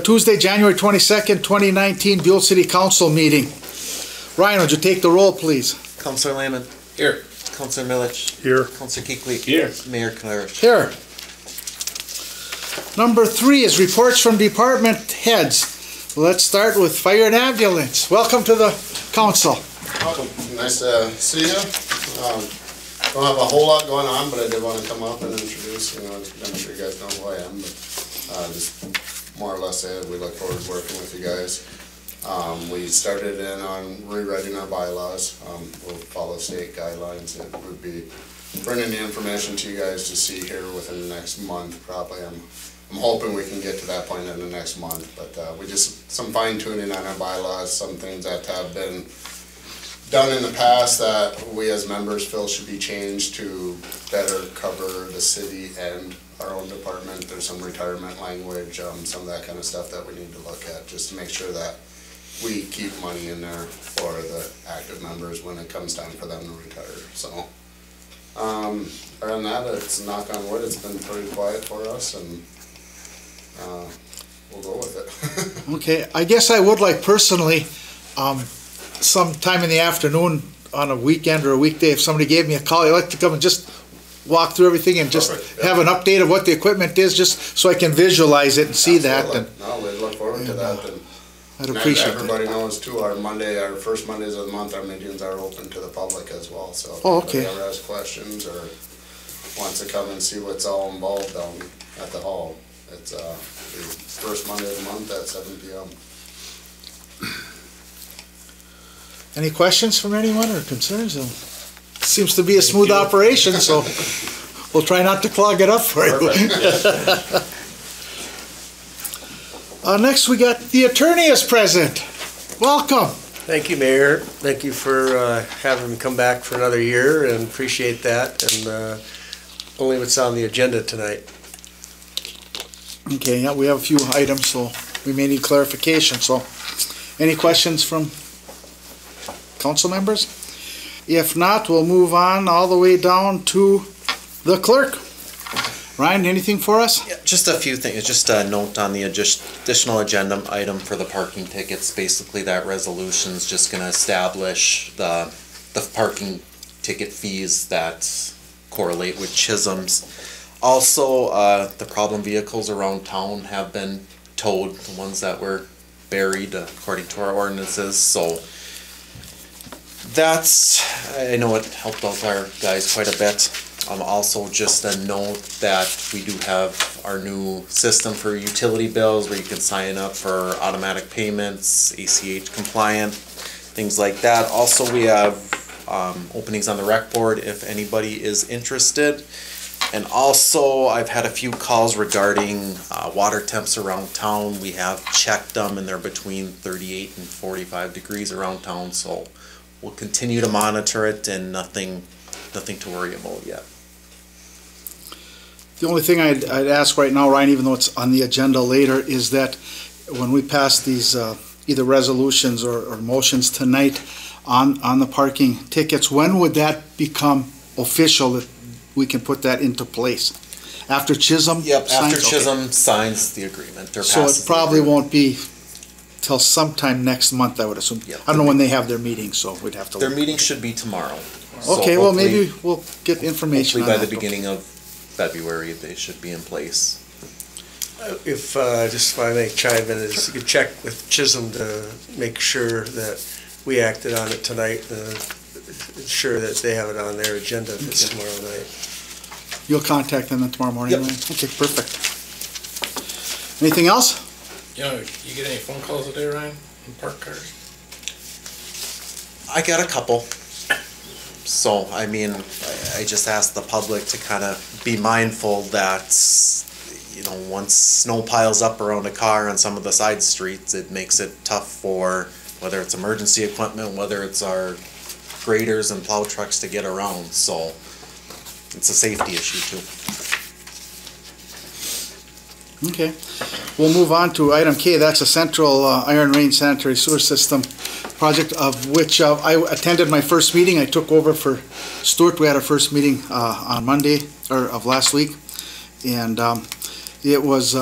Tuesday, January 22nd, 2019 Buhl City Council meeting. Ryan, would you take the roll, please? Councilor Lehman. Here. Councilor Milich. Here. Councilor Kuechly. Here. Mayor Klarich. Here. Number 3 is reports from department heads. Let's start with fire and ambulance. Welcome to the council. Welcome. Nice to see you. Don't have a whole lot going on, but I did want to come up and introduce, I'm sure you guys know who I am, but just more or less say we look forward to working with you guys. We started in on rewriting our bylaws. We'll follow state guidelines. It would be bringing the information to you guys to see here within the next month, probably. I'm hoping we can get to that point in the next month, but we just some fine tuning on our bylaws, some things that have been done in the past that we as members feel should be changed to better cover the city and our own department. There's some retirement language, some of that kind of stuff that we need to look at just to make sure that we keep money in there for the active members when it comes time for them to retire. So other than that, it's knock on wood, it's been pretty quiet for us, and we'll go with it. Okay, I guess I would like personally sometime in the afternoon on a weekend or a weekday, if somebody gave me a call, I'd like to come and just walk through everything and just have an update of what the equipment is, just so I can visualize it and see that. And, no, we look forward to that. And I'd appreciate that. Everybody knows too, our first Mondays of the month, our meetings are open to the public as well. So if anybody ever has questions or wants to come and see what's all involved down at the hall, it's the first Monday of the month at 7 p.m. Any questions from anyone or concerns? Seems to be a smooth operation, so we'll try not to clog it up for you. Next, we got the attorney is present. Welcome. Thank you, Mayor. Thank you for having me come back for another year, and appreciate that. And only what's on the agenda tonight. Okay, yeah, we have a few items, so we may need clarification. So, any questions from council members? If not, we'll move on all the way down to the clerk. Ryan, anything for us? Yeah, just a few things. Just a note on the additional agenda item for the parking tickets. Basically, that resolution is just going to establish the parking ticket fees that correlate with Chisholm's. Also, the problem vehicles around town have been towed, the ones that were buried according to our ordinances. So I know it helped out our guys quite a bit. Also, just a note that we do have our new system for utility bills where you can sign up for automatic payments, ACH compliant, things like that. Also, we have openings on the rec board if anybody is interested. And also, I've had a few calls regarding water temps around town. We have checked them, and they're between 38 and 45 degrees around town. So we'll continue to monitor it, and nothing to worry about yet. The only thing I'd ask right now, Ryan, even though it's on the agenda later, is that when we pass these either resolutions or motions tonight on the parking tickets, when would that become official that we can put that into place? After Chisholm Yep, signs? after Chisholm signs the agreement. So it probably won't be till sometime next month, I would assume. Yep, I don't know when they have their meeting, so we'd have to Their look. meeting should be tomorrow. Okay, well, maybe we'll get information on Hopefully that. by the beginning of February, they should be in place. If just if I may chime in, is you could check with Chisholm to make sure that we acted on it tonight, ensure that they have it on their agenda for tomorrow night. You'll contact them tomorrow morning? Yep. Ryan? Okay, perfect. Anything else? You get any phone calls today, Ryan, on park cars? I got a couple. So, I mean, I just asked the public to kind of be mindful that, once snow piles up around a car on some of the side streets, it makes it tough for whether it's emergency equipment, whether it's our graders and plow trucks to get around. So, it's a safety issue too. Okay. We'll move on to item K. That's a central Iron Range sanitary sewer system project, of which I attended my first meeting. I took over for Stuart. We had our first meeting on Monday of last week, and it was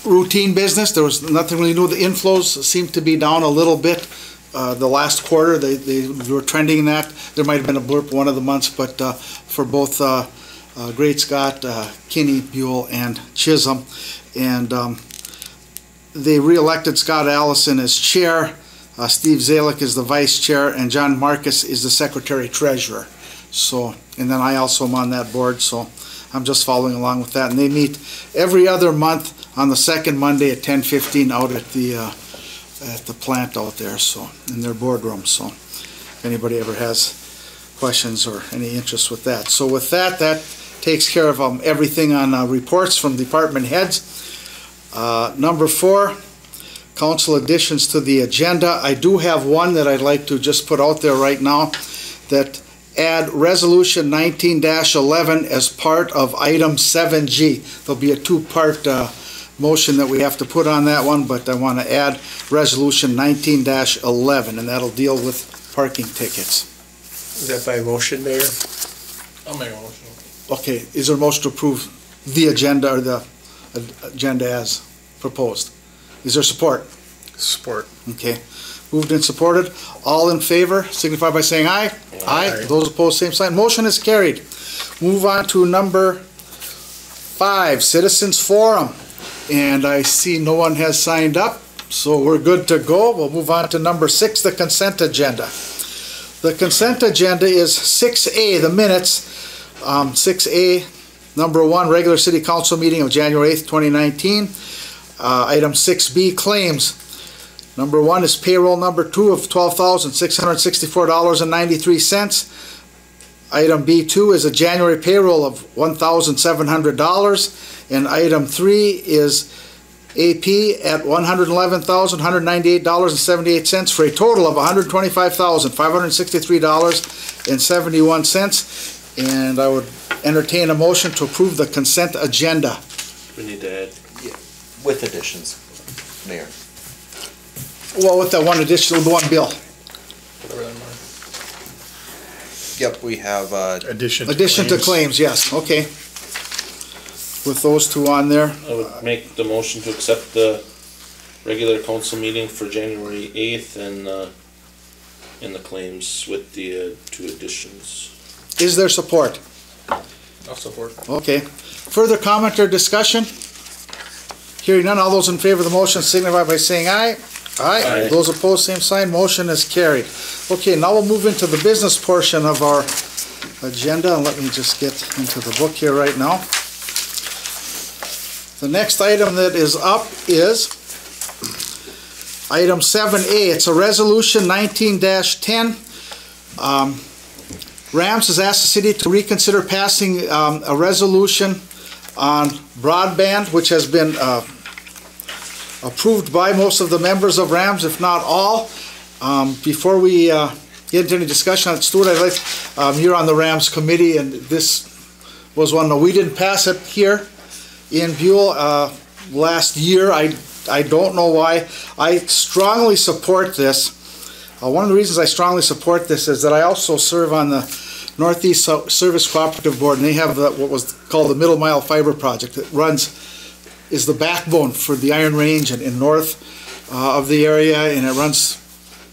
routine business. There was nothing really new. The inflows seemed to be down a little bit. The last quarter, they were trending in that. There might have been a blurb one of the months, but for both Great Scott, Kinney, Buhl, and Chisholm. And they re-elected Scott Allison as chair. Steve Zalick is the vice chair, and John Marcus is the secretary treasurer. So, and then I also am on that board, so I'm just following along with that. And they meet every other month on the second Monday at 10:15 out at the plant out there, so in their boardroom. So, if anybody ever has questions or any interest with that. So with that, that takes care of everything on reports from department heads. Number 4, council additions to the agenda. I do have one that I'd like to just put out there right now, that add resolution 19-11 as part of item 7G. There'll be a 2-part motion that we have to put on that one, but I want to add resolution 19-11, and that'll deal with parking tickets. Is that by motion, Mayor? I'll make a motion. Okay, is there a motion to approve the agenda or the agenda as proposed? Is there support? Support. Okay, moved and supported. All in favor, signify by saying aye. Aye. Those opposed, same sign. Motion is carried. Move on to number 5, Citizens Forum. And I see no one has signed up, so we're good to go. We'll move on to number 6, the consent agenda. The consent agenda is 6A, the minutes. 6A, number 1, regular city council meeting of January 8th, 2019. Item 6B, claims. Number 1 is payroll number 2 of $12,664.93. Item B2 is a January payroll of $1,700. And item 3 is AP at $111,198.78 for a total of $125,563.71. And I would entertain a motion to approve the consent agenda. We need to add. With additions, Mayor. Well, with that one additional, the one bill. Whatever that might. Yep, we have Addition to claims, yes, okay. With those two on there. I would make the motion to accept the regular council meeting for January 8th and the claims with the 2 additions. Is there support? I'll support. Okay. Further comment or discussion? Hearing none, all those in favor of the motion signify by saying aye. Aye. Those opposed, same sign. Motion is carried. Okay, now we'll move into the business portion of our agenda. And let me just get into the book here right now. The next item that is up is item 7A. It's a resolution 19-10. RAMS has asked the city to reconsider passing a resolution on broadband, which has been approved by most of the members of RAMS, if not all. Before we get into any discussion on it, Stuart, I'd like, you're on the RAMS committee, and this was one that we didn't pass it here in Buhl last year. I don't know why. I strongly support this. One of the reasons I strongly support this is that I also serve on the Northeast Service Cooperative Board, and they have what was called the Middle Mile Fiber Project that is the backbone for the Iron Range and north of the area, and it runs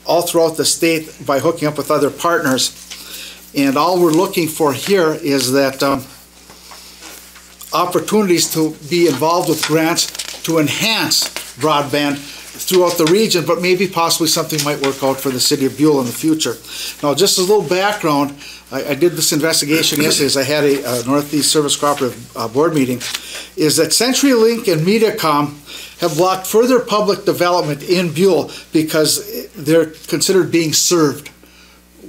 all throughout the state by hooking up with other partners. And all we're looking for here is that opportunities to be involved with grants to enhance broadband throughout the region, but maybe possibly something might work out for the city of Buhl in the future. Now, just as a little background, I did this investigation yesterday as I had a Northeast Service Cooperative board meeting, is that CenturyLink and Mediacom have blocked further public development in Buhl because they're considered being served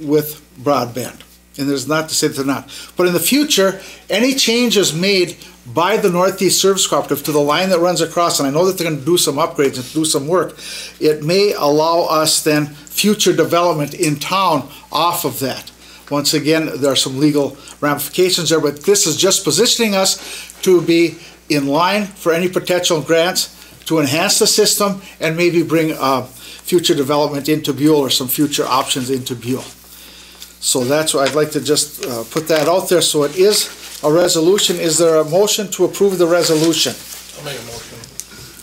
with broadband. And there's not to say that they're not. But in the future, any changes made by the Northeast Service Cooperative to the line that runs across, and I know that they're going to do some upgrades and do some work, it may allow us then future development in town off of that. Once again, there are some legal ramifications there, but this is just positioning us to be in line for any potential grants to enhance the system and maybe bring future development into Buhl or some future options into Buhl. So that's why I'd like to just put that out there. So it is a resolution. Is there a motion to approve the resolution? I'll make a motion.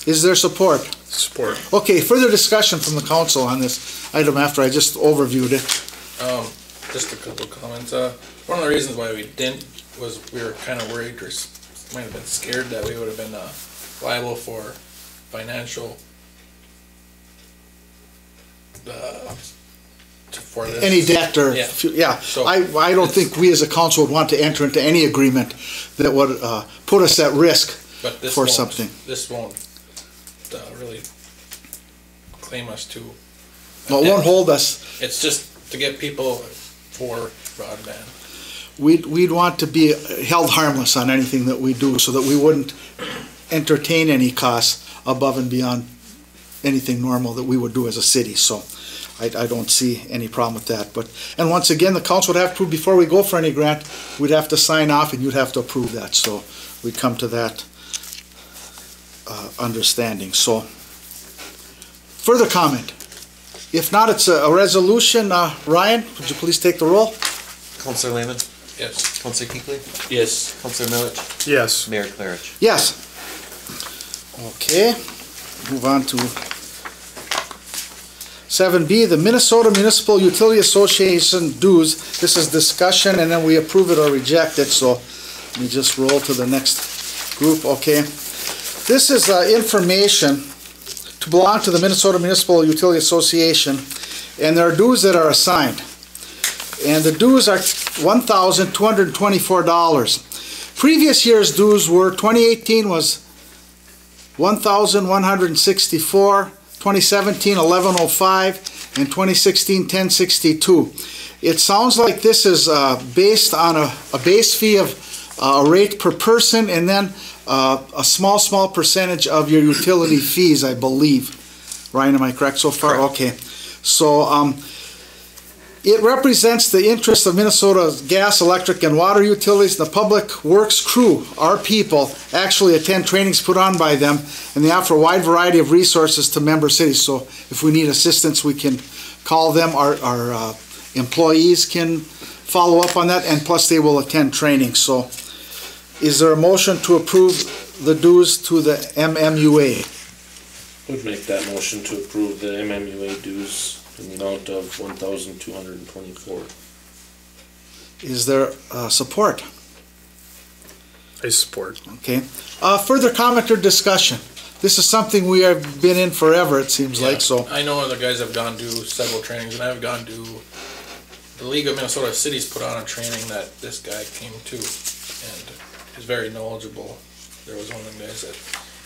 Is there support? Support. Okay, further discussion from the council on this item after I just overviewed it. Just a couple of comments. One of the reasons why we didn't was we were kind of worried, or might have been scared that we would have been liable for financial for this. Any debt or, Yeah. yeah. So I don't think we as a council would want to enter into any agreement that would put us at risk But this for won't- something. This won't really claim us to. No, it won't hold us. It's just to get people for broadband. We'd want to be held harmless on anything that we do so that we wouldn't entertain any costs above and beyond anything normal that we would do as a city. So I don't see any problem with that. And once again, the council would have to approve before we go for any grant. We'd have to sign off and you'd have to approve that. So we'd come to that understanding. So further comment? If not, it's a resolution. Ryan, would you please take the roll? Counselor Lehman, Yes. Counselor Kinkley, Yes. Counselor Milich, Yes. Mayor Clarich. Yes. Okay, move on to 7B, the Minnesota Municipal Utility Association dues. This is discussion and then we approve it or reject it, so let me just roll to the next group, okay. This is information to belong to the Minnesota Municipal Utility Association, and there are dues that are assigned. And the dues are $1,224. Previous year's dues were, 2018 was $1,164, 2017 $1,105, and 2016 $1,062. It sounds like this is based on a base fee of a rate per person and then a small percentage of your utility fees, I believe. Ryan, am I correct so far? Correct. Okay. So it represents the interests of Minnesota's gas, electric, and water utilities. The public works crew, our people, actually attend trainings put on by them, and they offer a wide variety of resources to member cities. So if we need assistance, we can call them. Our employees can follow up on that, and plus they will attend training. So is there a motion to approve the dues to the MMUA? Would make that motion to approve the MMUA dues in the amount of $1,224. Is there support? I support. Okay. Further comment or discussion? This is something we have been in forever, it seems like, so. I know the guys have gone to several trainings, and I've gone to the League of Minnesota Cities put on a training that this guy came to, and he's very knowledgeable. There was one of them guys that,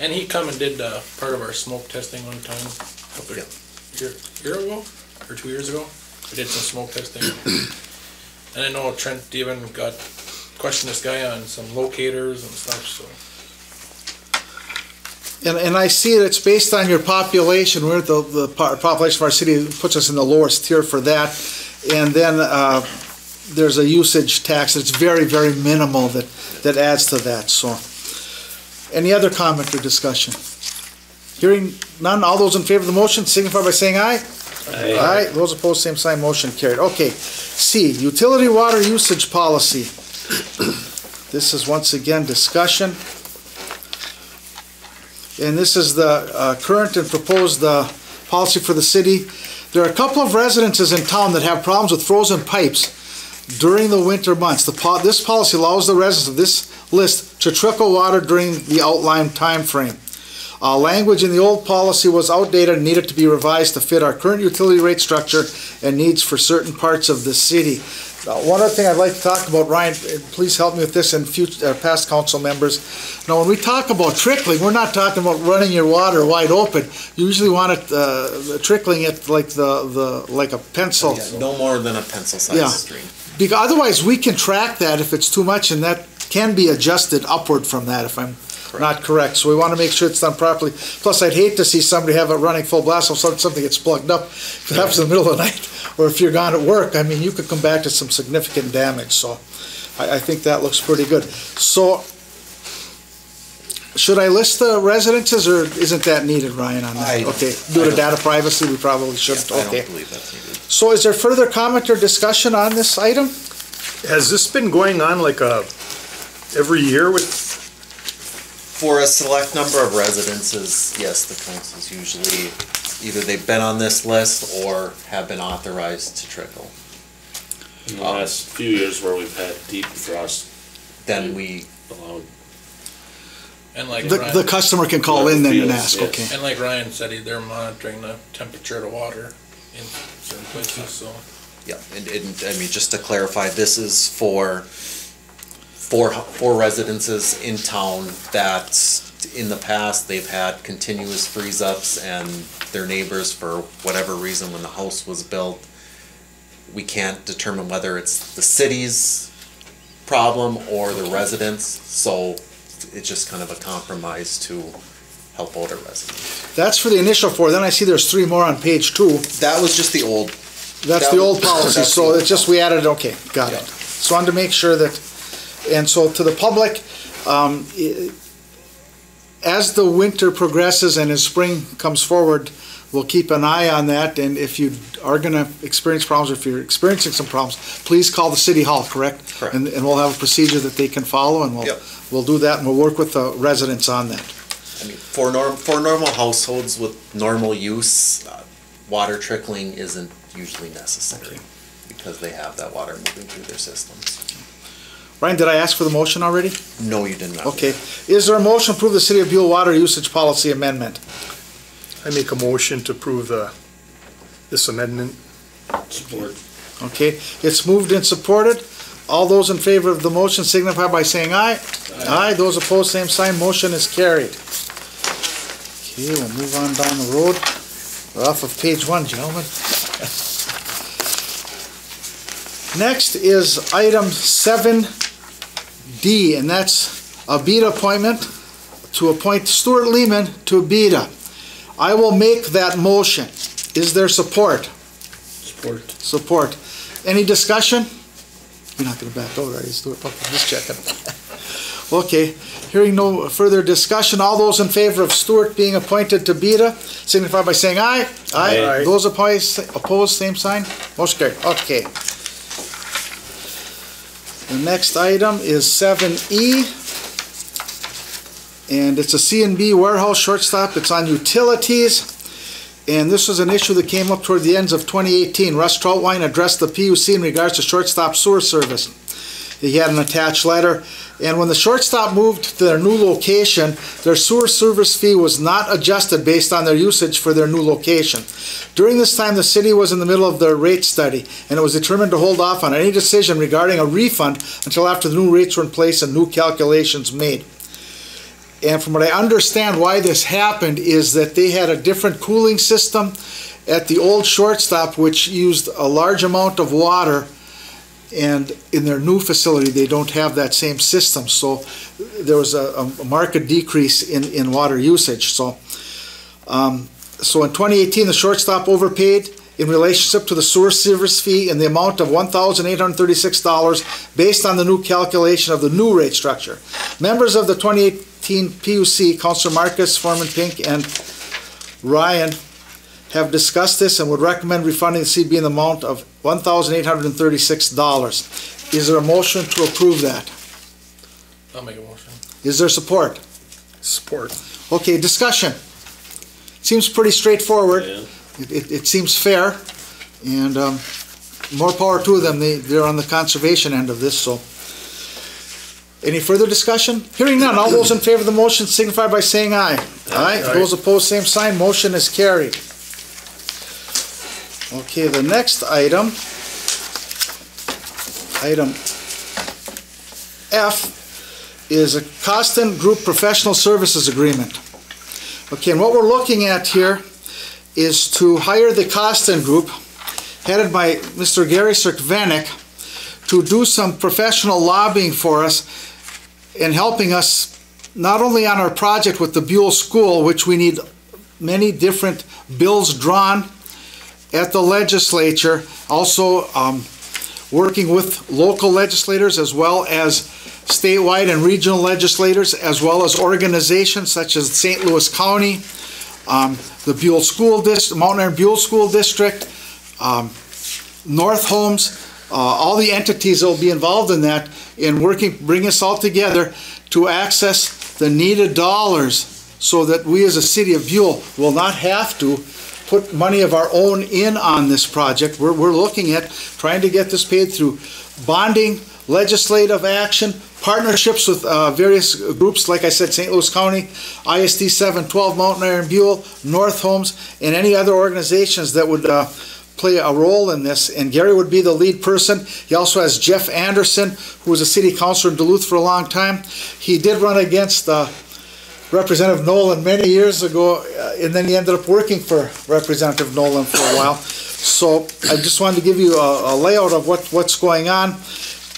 and he come and did part of our smoke testing one time, year ago or 2 years ago. We did some smoke testing, and I know Trent even questioned this guy on some locators and stuff. So. And I see that it's based on your population. We're the population of our city puts us in the lowest tier for that. And then there's a usage tax. It's very, very minimal that adds to that. So, any other comment or discussion? Hearing none, all those in favor of the motion signify by saying aye. Aye. Aye. Those opposed, same sign. Motion carried. Okay. C, utility water usage policy. This is once again discussion. And this is the current and proposed policy for the city. There are a couple of residences in town that have problems with frozen pipes during the winter months. This policy allows the residents of this list to trickle water during the outlined time frame. Language in the old policy was outdated and needed to be revised to fit our current utility rate structure and needs for certain parts of the city. One other thing I'd like to talk about, Ryan, please help me with this and future past council members. Now, when we talk about trickling, we're not talking about running your water wide open. You usually want it trickling it like like a pencil. Yeah, no more than a pencil-sized Yeah. stream. Because otherwise, we can track that if it's too much, and that can be adjusted upward from that if I'm not correct. So we want to make sure it's done properly. Plus, I'd hate to see somebody have it running full blast, all of a sudden something gets plugged up. If it happens in the middle of the night, or if you're gone at work, I mean, you could come back to some significant damage. So I think that looks pretty good. So should I list the residences, or isn't that needed, Ryan, on that? Okay, due to data privacy, we probably shouldn't. I Okay. don't believe that's needed. So is there further comment or discussion on this item? Has this been going on like every year For a select number of residences, yes, the council's usually, either they've been on this list or have been authorized to trickle. In the last few years where we've had deep frost, Then we, allowed. And like The Ryan, customer can call in then and Fields, ask, yes. okay. and like Ryan said, they're monitoring the temperature of the water in certain places, so. yeah, and, I mean, just to clarify, this is for residences in town that in the past, they've had continuous freeze-ups and their neighbors, for whatever reason, when the house was built, we can't determine whether it's the city's problem or the residents, so it's just kind of a compromise to help out a resident. That's for the initial 4, then I see there's 3 more on page 2. That was just the old. That's the old policy, That's so the- it's just we added, okay, got Yeah. it. So I wanted to make sure that, and so to the public, as the winter progresses and as spring comes forward, we'll keep an eye on that, and if you are gonna experience problems, or if you're experiencing some problems, please call the city hall, correct? Correct. And we'll have a procedure that they can follow, and Yep. we'll do that, and we'll work with the residents on that. I mean, for normal households with normal use, water trickling isn't usually necessary because they have that water moving through their systems. Ryan, did I ask for the motion already? No, you did not. Okay. Is there a motion to approve the City of Buhl water usage policy amendment? I make a motion to approve this amendment. Support. Okay, it's moved and supported. All those in favor of the motion signify by saying aye. Aye. Those opposed, same sign. Motion is carried. Okay, we'll move on down the road. We're off of page 1, gentlemen. Next is item 7D, and that's a BETA appointment to appoint Stuart Lehman to BETA. I will make that motion. Is there support? Support. Support. Any discussion? You're not gonna back out, are you, Stuart? Okay, just checking. Okay, hearing no further discussion, all those in favor of Stuart being appointed to BETA, signify by saying aye. Aye. Those opposed, same sign. Motion carried. Okay. The next item is 7E, and it's a C&B warehouse shortstop. It's on utilities. And this was an issue that came up toward the ends of 2018. Russ Troutwine addressed the PUC in regards to shortstop sewer service. He had an attached letter. And when the shortstop moved to their new location, their sewer service fee was not adjusted based on their usage for their new location. During this time, the city was in the middle of their rate study, and it was determined to hold off on any decision regarding a refund until after the new rates were in place and new calculations made. And from what I understand, why this happened is that they had a different cooling system at the old shortstop, which used a large amount of water, and in their new facility, they don't have that same system. So there was a marked decrease in water usage. So in 2018, the shortstop overpaid in relationship to the sewer service fee in the amount of $1,836 based on the new calculation of the new rate structure. Members of the 2018 PUC, Councilor Marcus, Foreman Pink, and Ryan, have discussed this and would recommend refunding the CB in the amount of $1,836. Is there a motion to approve that? I'll make a motion. Is there support? Support. Okay, discussion. Seems pretty straightforward. Yeah. It seems fair, and more power to them. They're on the conservation end of this, so. Any further discussion? Hearing none, all those in favor of the motion signify by saying aye. Aye. Those opposed, same sign. Motion is carried. Okay, the next item, item F, is a Costin Group Professional Services Agreement. Okay, and what we're looking at here is to hire the Costin Group, headed by Mr. Gary Sirkvanek, to do some professional lobbying for us and helping us not only on our project with the Buhl School, which we need many different bills drawn at the legislature, also working with local legislators as well as statewide and regional legislators, as well as organizations such as St. Louis County, the Buhl School District, Mountain Iron Buhl School District, North Homes, all the entities that will be involved in that, in working, bring us all together to access the needed dollars so that we as a city of Buhl will not have to put money of our own in on this project. We're looking at trying to get this paid through bonding, legislative action, partnerships with various groups, like I said, St. Louis County, ISD 712, Mountain Iron Buhl, North Homes, and any other organizations that would play a role in this. And Gary would be the lead person. He also has Jeff Anderson, who was a city councilor in Duluth for a long time. He did run against Representative Nolan many years ago, and then he ended up working for Representative Nolan for a while. So I just wanted to give you a layout of what's going on.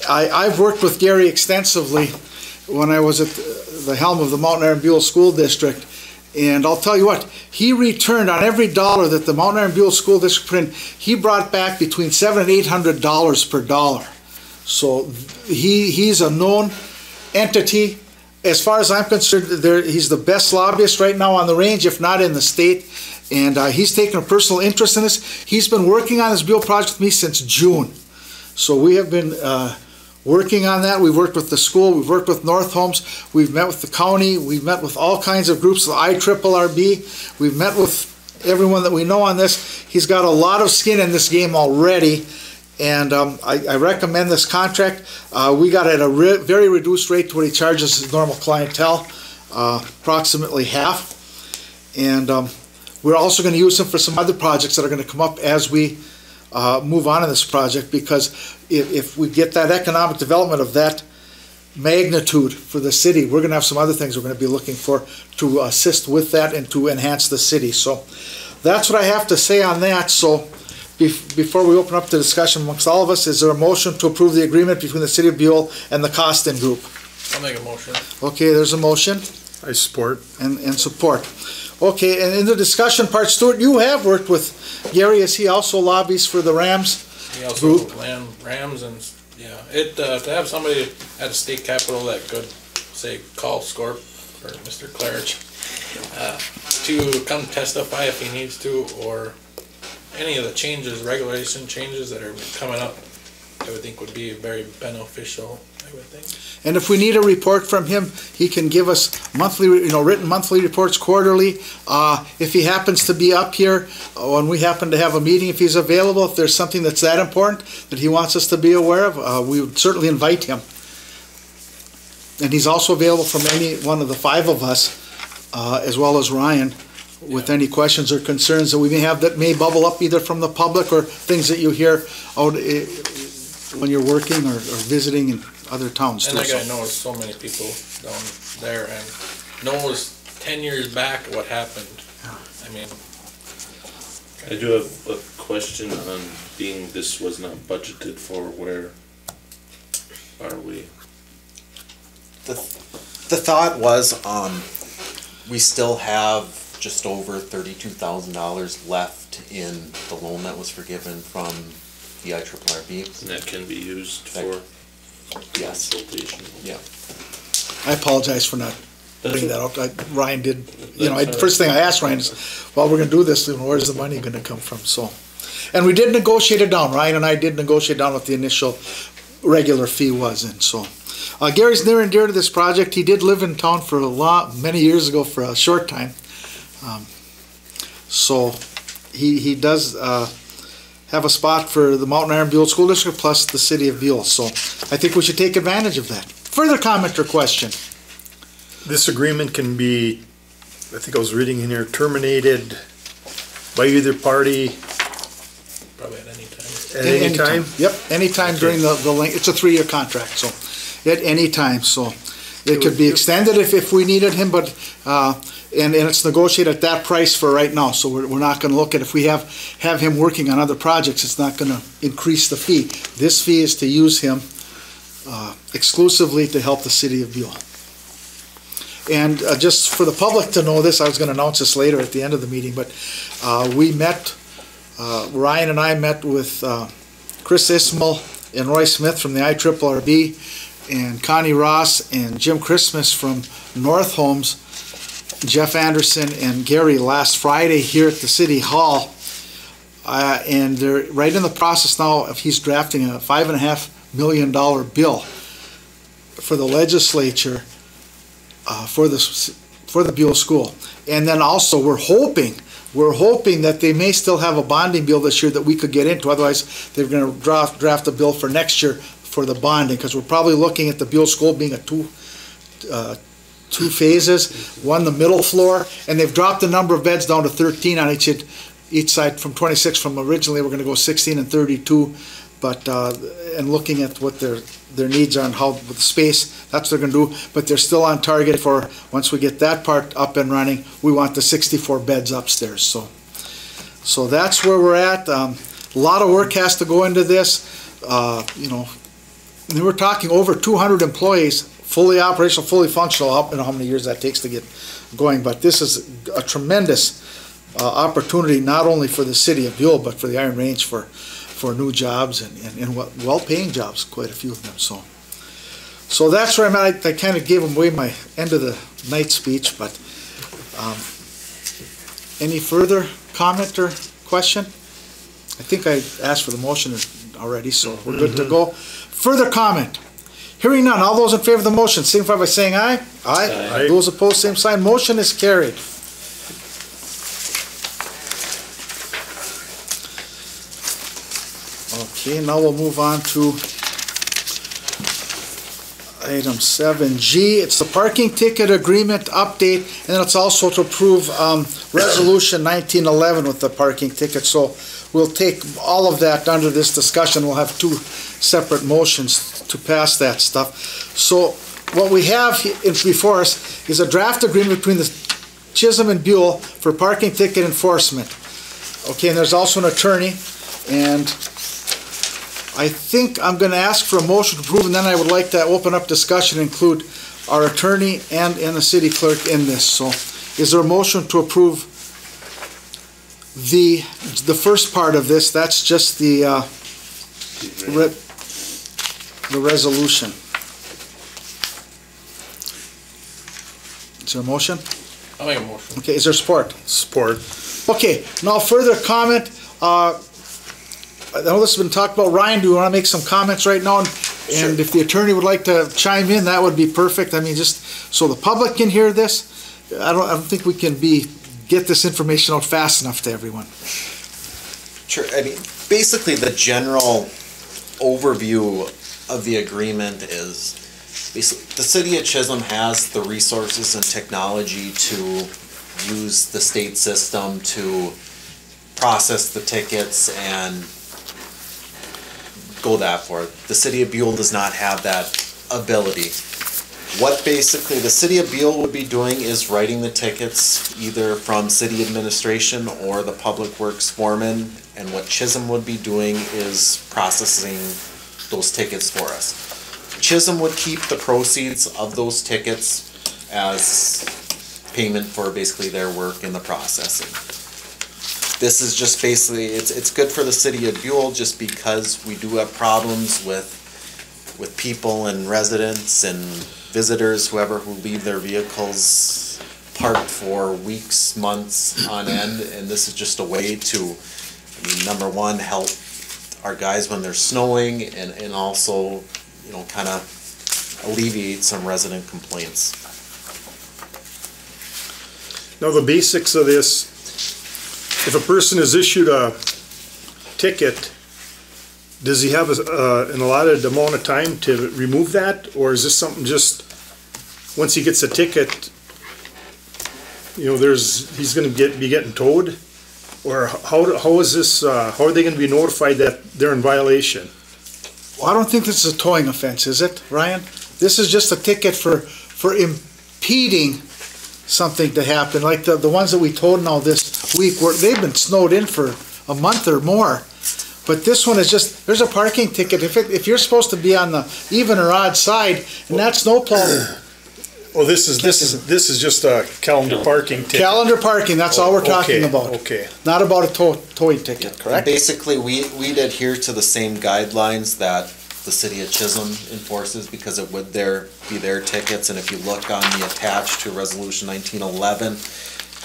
I've worked with Gary extensively when I was at the helm of the Mountain Iron Buhl School District, and I'll tell you what, he returned on every dollar that the Mountain Iron Buhl School District put in, he brought back between $700 and $800 per dollar. So he's a known entity. As far as I'm concerned, he's the best lobbyist right now on the range, if not in the state, and he's taken a personal interest in this. He's been working on this Buhl project with me since June. So we have been working on that. We've worked with the school, we've worked with North Homes, we've met with the county, we've met with all kinds of groups, the IRRB, we've met with everyone that we know on this. He's got a lot of skin in this game already, and I recommend this contract. We got it at a very reduced rate to what he charges his normal clientele, approximately half. And we're also going to use him for some other projects that are going to come up as we move on in this project, because if we get that economic development of that magnitude for the city, we're going to have some other things we're going to be looking for to assist with that and to enhance the city. So that's what I have to say on that. So before we open up the discussion amongst all of us, is there a motion to approve the agreement between the city of Buhl and the Costin Group? I'll make a motion. Okay, there's a motion. I support. And support. Okay, and in the discussion part, Stuart, you have worked with Gary as he also lobbies for the Rams He also group. Rams and, yeah, to have somebody at the state capitol that could, say, call Scorp or Mr. Claridge to come testify if he needs to, or any of the changes, regulation changes that are coming up, I would think would be very beneficial, I would think. And if we need a report from him, he can give us monthly, written monthly reports quarterly. If he happens to be up here, when we happen to have a meeting, if he's available, if there's something that's that important that he wants us to be aware of, we would certainly invite him. And he's also available from any one of the five of us, as well as Ryan, with any questions or concerns that we may have that may bubble up either from the public or things that you hear out when you're working or visiting in other towns. And that guy knows so many people down there and knows 10 years back what happened. I mean, I do have a question on being this was not budgeted for. Where are we? The thought was, we still have just over $32,000 left in the loan that was forgiven from the IRRB. And that can be used for Yes. consultation. Yeah. I apologize for not putting that out. Ryan did, That's first thing I asked Ryan is, well, we're going to do this, where's the money going to come from? So, and we did negotiate it down. Ryan and I did negotiate down what the initial regular fee was. And so, Gary's near and dear to this project. He did live in town for many years ago for a short time. So he does have a spot for the Mountain Iron Buhl School District plus the city of Buhl. So I think we should take advantage of that. Further comment or question? This agreement can be, I think I was reading in here, terminated by either party probably at any time. at any time? Yep, anytime during the length. It's a 3-year contract, so at any time. So it could be extended if we needed him, but and it's negotiated at that price for right now. So we're not going to look at, if we have him working on other projects, it's not going to increase the fee. This fee is to use him exclusively to help the city of Buhl. And just for the public to know this, I was going to announce this later at the end of the meeting, but we met, Ryan and I met with Chris Ismail and Roy Smith from the IRRB, and Connie Ross and Jim Christmas from North Homes, Jeff Anderson and Gary last Friday here at the City Hall. And they're right in the process now of he's drafting a $5.5 million bill for the legislature for the Buhl School. And then also, we're hoping that they may still have a bonding bill this year that we could get into. Otherwise, they're going to draft a bill for next year for the bonding, because we're probably looking at the Buhl School being a two phases, one the middle floor, and they've dropped the number of beds down to 13 on each side from 26. From originally we're going to go 16 and 32, but and looking at what their needs are and how with the space, that's what they're going to do. But they're still on target for, once we get that part up and running, we want the 64 beds upstairs. So that's where we're at. A lot of work has to go into this. You know, we were talking over 200 employees, fully operational, fully functional. I don't know how many years that takes to get going, but this is a tremendous opportunity, not only for the city of Buhl, but for the Iron Range for new jobs and well-paying jobs, quite a few of them. So that's where I'm at. I kind of gave away my end of the night speech, but any further comment or question? I think I asked for the motion already, so we're good to go. Further comment? Hearing none. All those in favor of the motion signify by saying aye. Aye. Those opposed, same sign. Motion is carried. Okay, now we'll move on to item 7G. It's the parking ticket agreement update, and it's also to approve resolution 1911 with the parking ticket. So we'll take all of that under this discussion. We'll have two separate motions to pass that stuff. So what we have before us is a draft agreement between the Chisholm and Buhl for parking ticket enforcement. Okay, and there's also an attorney, and I think I'm going to ask for a motion to approve, and then I would like to open up discussion and include our attorney and the city clerk in this. So is there a motion to approve the first part of this? That's just the resolution. Is there a motion? I'll make a motion. Okay, is there support? Support. Okay, now further comment. I know this has been talked about. Ryan, do you want to make some comments right now? And if the attorney would like to chime in, that would be perfect. I mean, just so the public can hear this. I don't think we can get this information out fast enough to everyone. Sure. I mean, basically the general overview of the agreement is basically the city of Chisholm has the resources and technology to use the state system to process the tickets and go that far. The city of Buhl does not have that ability. What basically the city of Buhl would be doing is writing the tickets either from city administration or the public works foreman, and what Chisholm would be doing is processing those tickets for us. Chisholm would keep the proceeds of those tickets as payment for basically their work in the processing. This is just basically, it's good for the city of Buhl just because we do have problems with people and residents and visitors, whoever, who leave their vehicles parked for weeks, months on end, and this is just a way to, I mean, number one, help our guys when they're snowing, and also, you know, kind of alleviate some resident complaints. Now, the basics of this, if a person is issued a ticket, does he have an allotted amount of time to remove that? Or is this something just, once he gets a ticket, you know, he's going to be getting towed? Or how is this, how are they going to be notified that they're in violation? Well, I don't think this is a towing offense, is it, Ryan? This is just a ticket for impeding something to happen, like the ones that we towed now this week, where they've been snowed in for a month or more. But this one is just, there's a parking ticket. If you're supposed to be on the even or odd side, and that snowplow. Oh, this is just a calendar parking ticket. Calendar parking, that's all we're talking about. Okay. Not about a towing ticket, correct? Basically, we'd adhere to the same guidelines that the city of Chisholm enforces, because it would be their tickets. And if you look on the attached to resolution 1911,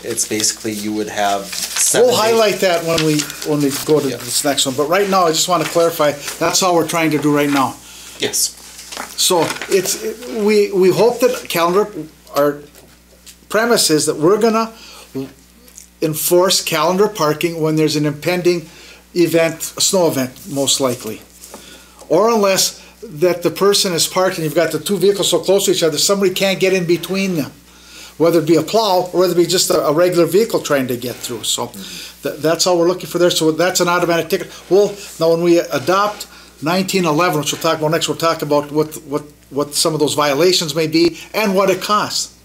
it's basically you would have 7 We'll highlight that when we go to this next one. But right now, I just want to clarify, that's all we're trying to do right now. Yes. So we hope that calendar our premise is that we're gonna enforce calendar parking when there's an impending event, a snow event, most likely. Or unless that the person is parked and you've got the two vehicles so close to each other, somebody can't get in between them. Whether it be a plow or whether it be just a regular vehicle trying to get through. So that's all we're looking for there. So that's an automatic ticket. Well, now when we adopt 1911, which we'll talk about next, we'll talk about what some of those violations may be and what it costs.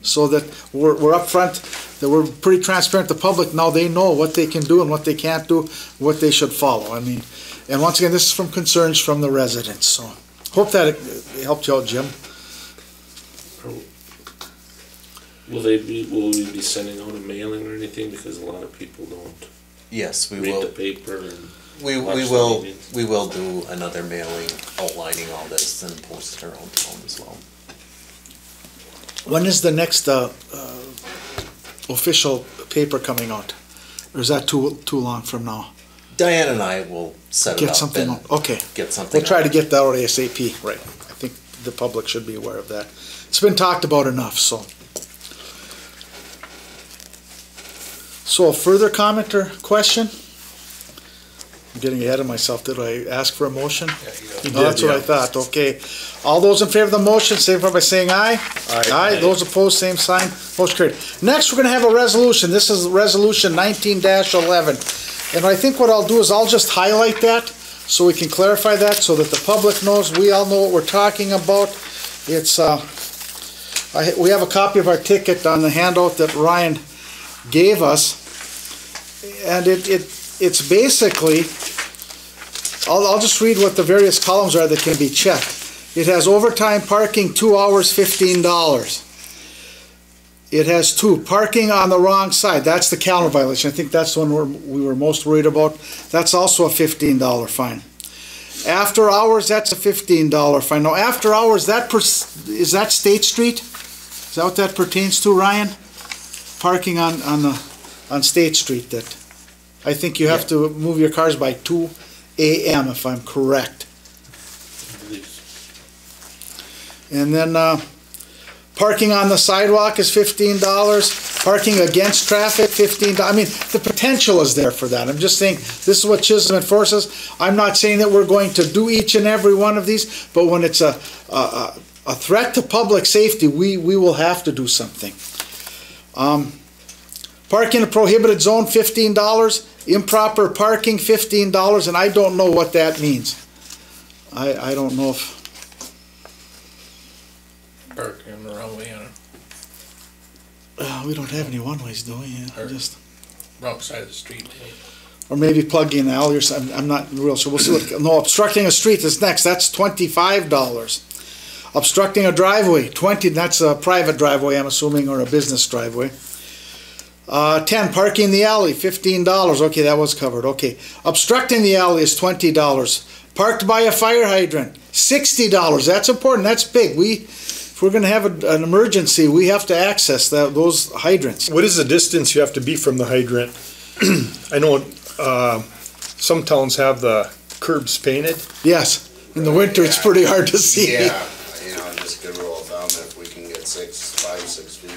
So that we're up front, that we're pretty transparent to the public. Now they know what they can do and what they can't do, what they should follow. I mean, and once again, this is from concerns from the residents. So hope that it helped you out, Jim. Will we be sending out a mailing or anything, because a lot of people don't Yes, we read will. the paper and We watch the will. meetings? We will do another mailing outlining all this and post it around town as well. When is the next official paper coming out? Or is that too long from now? Diane and I will set it Get up something and out. Okay. get something. We'll try to out. get that out ASAP, right. I think the public should be aware of that. It's been talked about enough, so. So further comment or question? I'm getting ahead of myself. Did I ask for a motion? No, that's what I thought. Okay. All those in favor of the motion, signify by saying aye. Aye. Those opposed, same sign. Motion carried. Next, we're going to have a resolution. This is resolution 19-11. And I think what I'll do is I'll just highlight that so we can clarify that so that the public knows, we all know what we're talking about. It's, we have a copy of our ticket on the handout that Ryan gave us. And it's basically, I'll just read what the various columns are that can be checked. It has overtime parking, 2 hours, $15. It has parking on the wrong side. That's the calendar violation. I think that's the one we were most worried about. That's also a $15 fine. After hours, that's a $15 fine. Now, after hours, is that State Street? Is that what that pertains to, Ryan? Parking on State Street, that I think you have to move your cars by 2 a.m. if I'm correct. And then parking on the sidewalk is $15. Parking against traffic, $15. I mean, the potential is there for that. I'm just saying this is what Chisholm enforces. I'm not saying that we're going to do each and every one of these, but when it's a threat to public safety, we will have to do something. Parking in a prohibited zone, $15. Improper parking, $15, and I don't know what that means. I don't know if... Parking on the wrong way on we don't have any one-ways, do we? Yeah, Or- just... wrong side of the street. Or maybe plugging an alley or something. I'm not real sure. We'll see what... No, obstructing a street is next. That's $25. Obstructing a driveway, $20. That's a private driveway, I'm assuming, or a business driveway. 10, parking in the alley, $15. Okay, that was covered. Okay. Obstructing the alley is $20. Parked by a fire hydrant, $60. That's important. That's big. If we're going to have an emergency, we have to access those hydrants. What is the distance you have to be from the hydrant? I know some towns have the curbs painted. Yes. In the winter, it's pretty hard to see. Yeah, just a good rule of thumb, if we can get 5, 6 feet,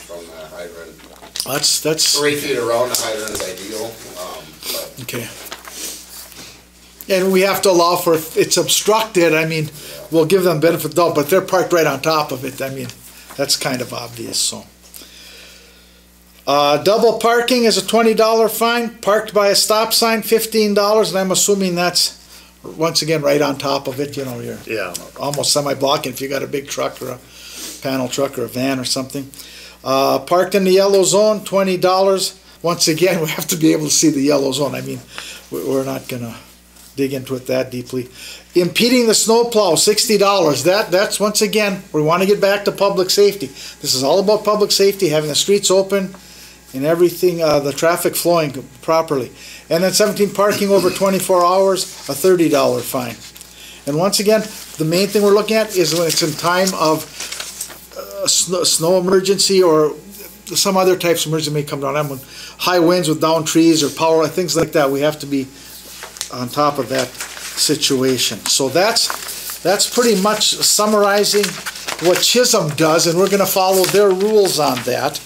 from the hydrant. That's 3 feet around the hydrant is ideal, but okay. And we have to allow for, if it's obstructed, I mean, we'll give them benefit of the doubt, but they're parked right on top of it. I mean, that's kind of obvious, so. Double parking is a $20 fine. Parked by a stop sign, $15, and I'm assuming that's, once again, right on top of it, you're almost semi-blocking if you got a big truck or a panel truck or a van or something. Parked in the yellow zone, $20. Once again, we have to be able to see the yellow zone. I mean, we're not going to dig into it that deeply. Impeding the snowplow, $60. That's, once again, we want to get back to public safety. This is all about public safety, having the streets open and everything, the traffic flowing properly. And then 17, parking over 24 hours, a $30 fine. And once again, the main thing we're looking at is when it's in time of snow emergency or some other types of emergency may come down. When high winds with down trees or power, things like that, we have to be on top of that situation. So that's pretty much summarizing what Chisholm does, and we're gonna follow their rules on that.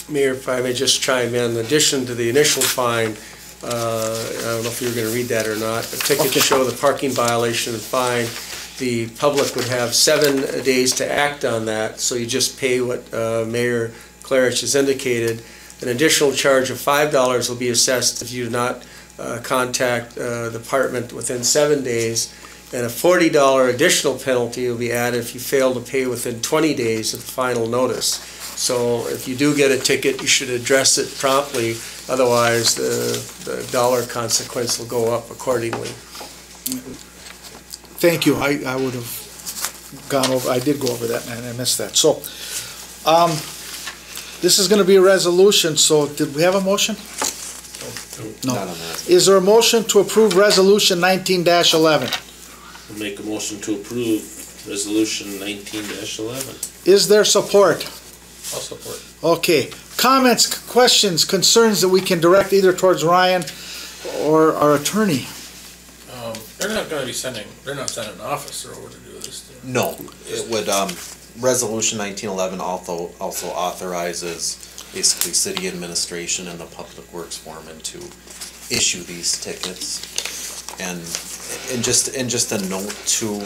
Mayor, if I may just chime in addition to the initial fine, I don't know if you were gonna read that or not, the tickets Okay. show the parking violation and fine. The public would have 7 days to act on that, so you just pay what Mayor Clarich has indicated. An additional charge of $5 will be assessed if you do not contact the department within 7 days, and a $40 additional penalty will be added if you fail to pay within 20 days of the final notice. So if you do get a ticket, you should address it promptly, otherwise the dollar consequence will go up accordingly. Thank you, I would have gone over, I did go over that, and I missed that. So, this is gonna be a resolution, so did we have a motion? No. Not on that. Is there a motion to approve Resolution 19-11? I'll make a motion to approve resolution 19-11. Is there support? I'll support. Okay, comments, questions, concerns that we can direct either towards Ryan or our attorney? They're not gonna be they're not sending an officer over to do this. No, it would, resolution 1911 also authorizes basically city administration and the public works foreman to issue these tickets. And just a note too,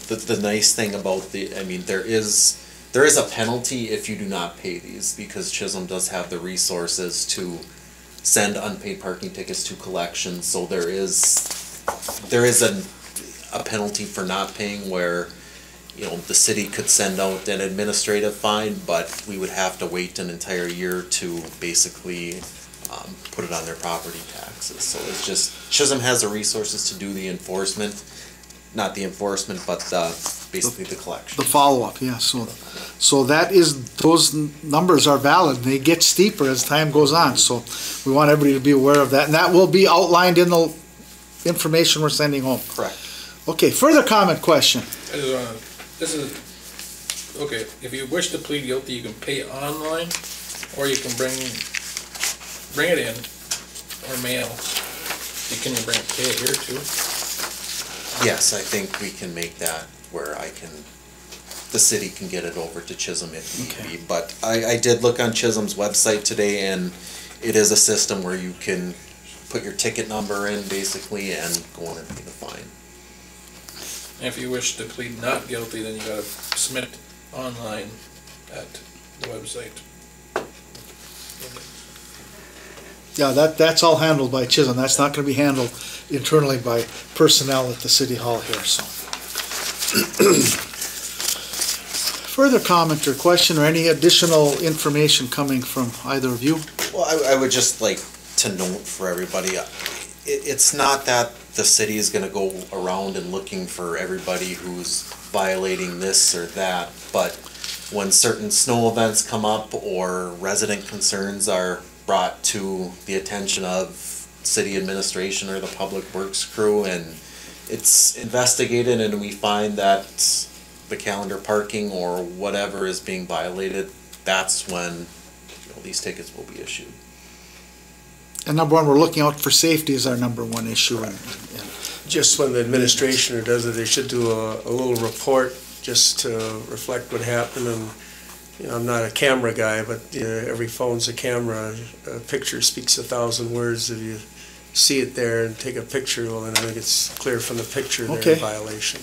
the nice thing about there is a penalty if you do not pay these, because Chisholm does have the resources to send unpaid parking tickets to collections, so there is a penalty for not paying, where, you know, the city could send out an administrative fine, but we would have to wait an entire year to basically put it on their property taxes. So it's just, Chisholm has the resources to do the enforcement, not the enforcement, but basically the collection. The follow-up, yeah, so that is, those numbers are valid, they get steeper as time goes on, so we want everybody to be aware of that, and that will be outlined in the information we're sending home. Correct. Okay, further comment, question? This is, okay, if you wish to plead guilty, you can pay online, or you can bring it in, or mail. Can you pay it here too? Yes, I think we can make that where the city can get it over to Chisholm if need be. But I did look on Chisholm's website today, and it is a system where you can put your ticket number in basically and go in and pay the fine. And if you wish to plead not guilty, then you gotta submit online at the website. Yeah, that's all handled by Chisholm, that's not gonna be handled internally by personnel at the city hall here, so. Further comment or question or any additional information coming from either of you? Well, I would just like to note for everybody, it's not that the city is gonna go around and looking for everybody who's violating this or that, but when certain snow events come up or resident concerns are brought to the attention of city administration or the public works crew, and it's investigated and we find that the calendar parking or whatever is being violated, that's when, you know, these tickets will be issued. And number one, we're looking out for safety is our number one issue, and Just when the administrator does it, they should do a little report just to reflect what happened. And, you know, I'm not a camera guy, but every phone's a camera. A picture speaks 1,000 words. If you see it there and take a picture, well, then I think it's clear from the picture they're Okay. in violation.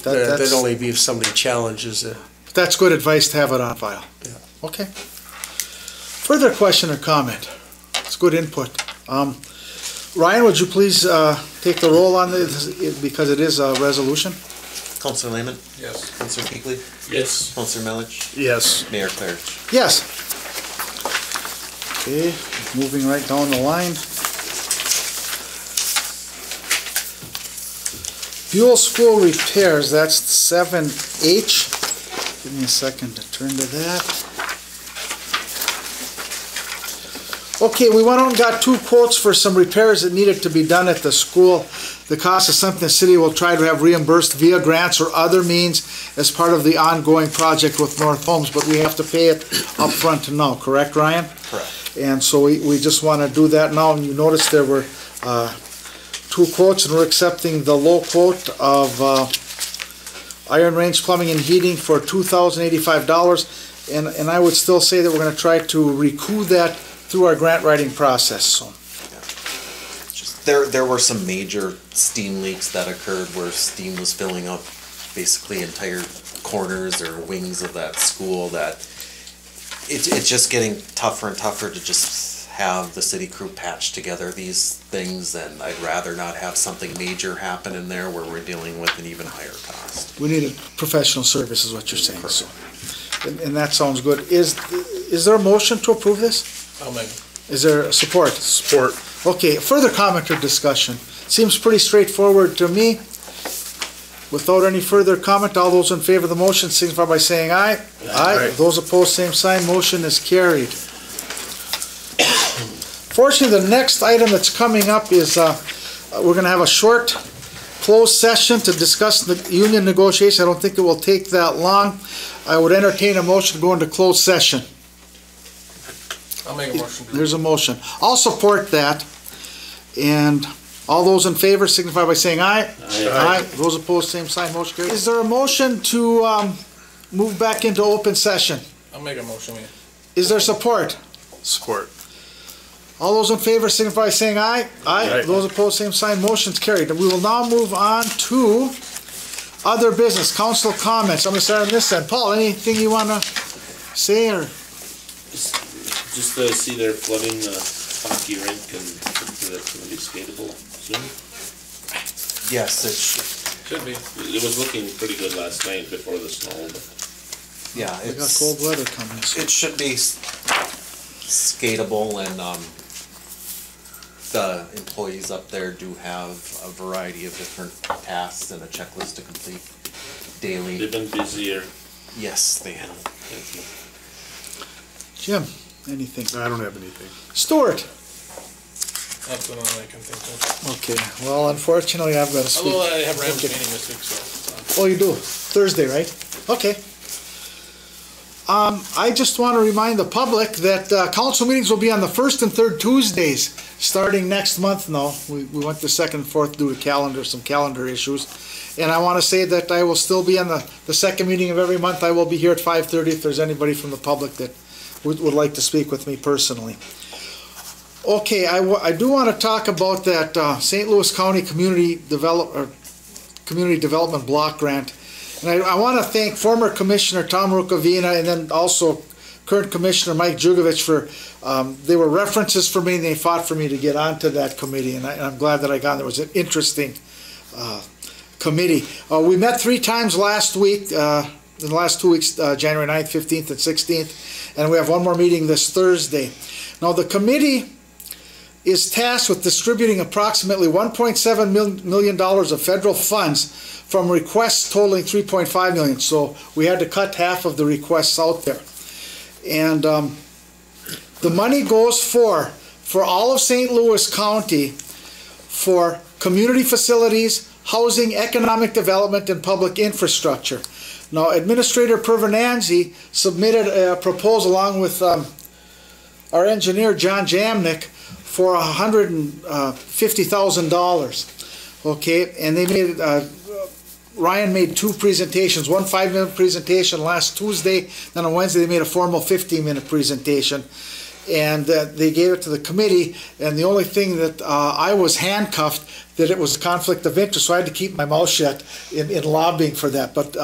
that's, That'd only be if somebody challenges it. that's good advice to have it on file. Yeah. Okay. Further question or comment? It's good input. Ryan, would you please take the roll on this, because it is a resolution? Councilor Lehman? Yes. Councilor Kuechly? Yes. Councilor Milich? Yes. Mayor Clarich? Yes. Okay, moving right down the line. Buhl School repairs, that's 7H. Give me a second to turn to that. Okay, we went out and got 2 quotes for some repairs that needed to be done at the school. The cost is something the city will try to have reimbursed via grants or other means as part of the ongoing project with North Homes, but we have to pay it up front now, correct, Ryan? Correct. And so we just want to do that now, and you notice there were two quotes, and we're accepting the low quote of Iron Range Plumbing and Heating for $2,085. And I would still say that we're gonna try to recoup that through our grant writing process, so. Just, there were some major steam leaks that occurred where steam was filling up basically entire corners or wings of that school, that it's just getting tougher and tougher to just have the city crew patch together these things, and I'd rather not have something major happen in there where we're dealing with an even higher cost. We need a professional service is what you're saying, so. And that sounds good. Is there a motion to approve this? I'll make, Is there support? Support. Okay, further comment or discussion? Seems pretty straightforward to me. Without any further comment, all those in favor of the motion signify by saying aye. Aye. Those opposed, same sign. Motion is carried. Fortunately, the next item that's coming up is, we're gonna have a short closed session to discuss the union negotiation. I don't think it will take that long. I would entertain a motion to go into closed session. I'll make a motion. There's a motion. I'll support that. And all those in favor signify by saying aye. Aye. Those opposed, same sign. Motion carried. Is there a motion to move back into open session? I'll make a motion. Is there support? Support. All those in favor signify by saying aye. Aye. Those opposed, same sign. Motion's carried. And we will now move on to other business, council comments. I'm gonna start on this end. Paul, anything you wanna say, or? Just to see they're flooding the hockey rink and that's gonna be skatable soon. Yes, it should, Should be. It was looking pretty good last night before the snow, but yeah, We got cold weather coming. So. it should be skatable, and the employees up there do have a variety of different tasks and a checklist to complete daily. they've been busier. Yes, they have. Thank you. Jim, anything? I don't have anything. Stuart? That's the only I can think of. Okay, well, unfortunately, I've got to speak. Although I have Rams meeting this week, so. Oh, you do? Thursday, right? Okay. I just want to remind the public that council meetings will be on the first and third Tuesdays, starting next month now. We went to second and fourth due to some calendar issues. And I want to say that I will still be on the second meeting of every month. I will be here at 5:30 if there's anybody from the public that would like to speak with me personally. Okay, I do want to talk about that St. Louis County Community Development Block Grant. And I want to thank former Commissioner Tom Rukavina and then also current Commissioner Mike Jugovich for, they were references for me and they fought for me to get onto that committee, and I'm glad that I got on. It was an interesting committee. We met 3 times last week, in the last 2 weeks, January 9th, 15th, and 16th, and we have one more meeting this Thursday. Now, the committee is tasked with distributing approximately $1.7 million of federal funds from requests totaling $3.5 million. So we had to cut half of the requests out there. And the money goes for all of St. Louis County for community facilities, housing, economic development, and public infrastructure. Now, Administrator Pervenanzi submitted a proposal along with our engineer, John Jamnick, for $150,000. Okay, and they made Ryan made 2 presentations, one 5-minute presentation last Tuesday, then on Wednesday they made a formal 15-minute presentation, and they gave it to the committee, and the only thing that I was handcuffed, that it was a conflict of interest, so I had to keep my mouth shut in lobbying for that. But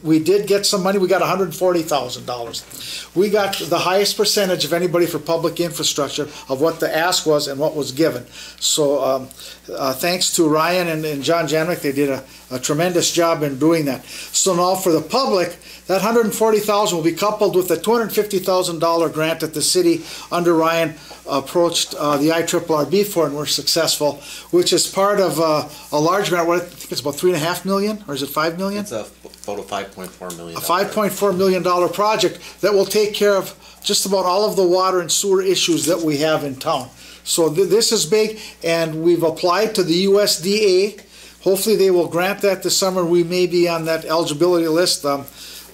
we did get some money. We got $140,000. We got the highest percentage of anybody for public infrastructure of what the ask was and what was given. So thanks to Ryan and John Janick, they did a tremendous job in doing that. So now for the public, that $140,000 will be coupled with a $250,000 grant that the city under Ryan approached the IRRB for and were successful, which is part of a large grant. I think it's about $3.5 million, or is it $5 million? It's about a $5.4 million. A $5.4 million project that will take care of just about all of the water and sewer issues that we have in town. So this is big, and we've applied to the USDA. Hopefully they will grant that this summer. We may be on that eligibility list.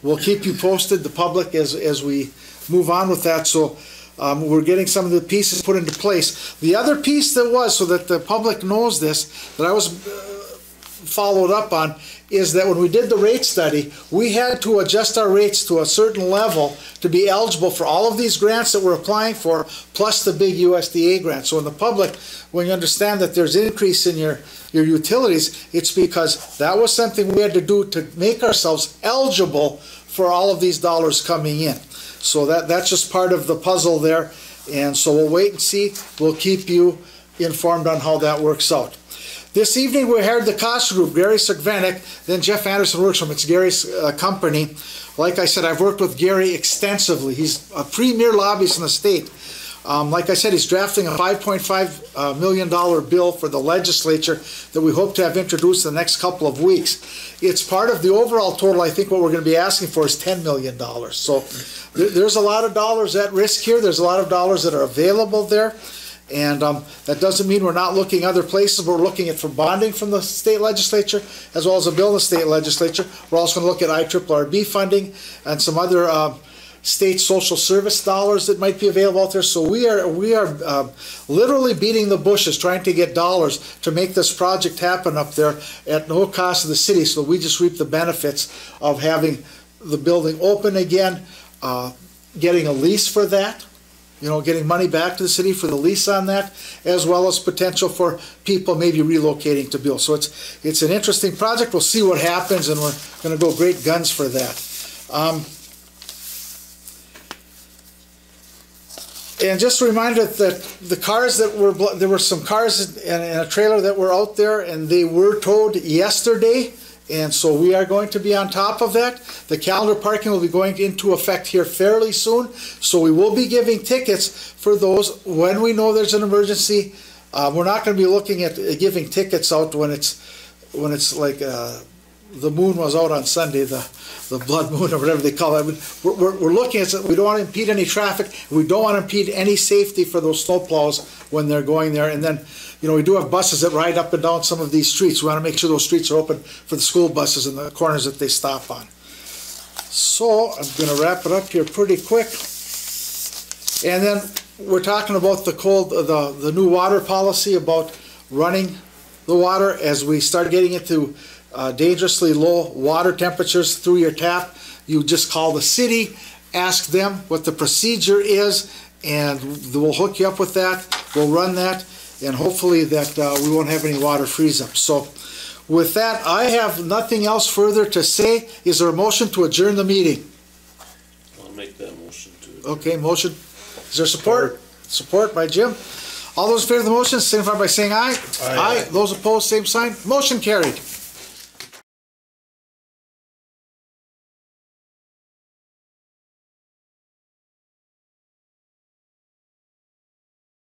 We'll keep you posted, the public, as we move on with that. So We're getting some of the pieces put into place. The other piece that was, so that the public knows this, that I was followed up on, is that when we did the rate study, we had to adjust our rates to a certain level to be eligible for all of these grants that we're applying for, plus the big USDA grant. So in the public, when you understand that there's an increase in your utilities, it's because that was something we had to do to make ourselves eligible for all of these dollars coming in. So that's just part of the puzzle there. And so we'll wait and see. We'll keep you informed on how that works out. This evening we heard the cost group, Gary Sugvenik, then Jeff Anderson works from it's Gary's company. Like I said, I've worked with Gary extensively. He's a premier lobbyist in the state. Like I said, he's drafting a $5.5 million bill for the legislature that we hope to have introduced in the next couple of weeks. It's part of the overall total. I think what we're going to be asking for is $10 million. So there's a lot of dollars at risk here. There's a lot of dollars that are available there. And that doesn't mean we're not looking other places. We're looking at for bonding from the state legislature as well as a bill in the state legislature. We're also going to look at IRRB funding and some other state social service dollars that might be available out there. So we are literally beating the bushes trying to get dollars to make this project happen up there at no cost to the city. So we just reap the benefits of having the building open again, getting a lease for that. You know, getting money back to the city for the lease on that, as well as potential for people maybe relocating to Buhl. So it's an interesting project. We'll see what happens, and we're going to go great guns for that. And just a reminder that the cars that were, there were some cars in a trailer that were out there, and they were towed yesterday. And so we are going to be on top of that. The calendar parking will be going into effect here fairly soon. So we will be giving tickets for those when we know there's an emergency. We're not going to be looking at giving tickets out when it's like the moon was out on Sunday, the blood moon or whatever they call it. We're looking at it. We don't want to impede any traffic. We don't want to impede any safety for those snowplows when they're going there. And then, you know, we do have buses that ride up and down some of these streets. We want to make sure those streets are open for the school buses and the corners that they stop on. So I'm going to wrap it up here pretty quick. And then we're talking about the new water policy about running the water as we start getting into dangerously low water temperatures through your tap. You just call the city, ask them what the procedure is, and we'll hook you up with that. We'll run that, and hopefully that we won't have any water freeze up. So with that, I have nothing else further to say. Is there a motion to adjourn the meeting? I'll make that motion to adjourn. Okay, motion. Is there support? Support by Jim. All those in favor of the motion signify by saying aye. Aye. Those opposed, same sign. Motion carried.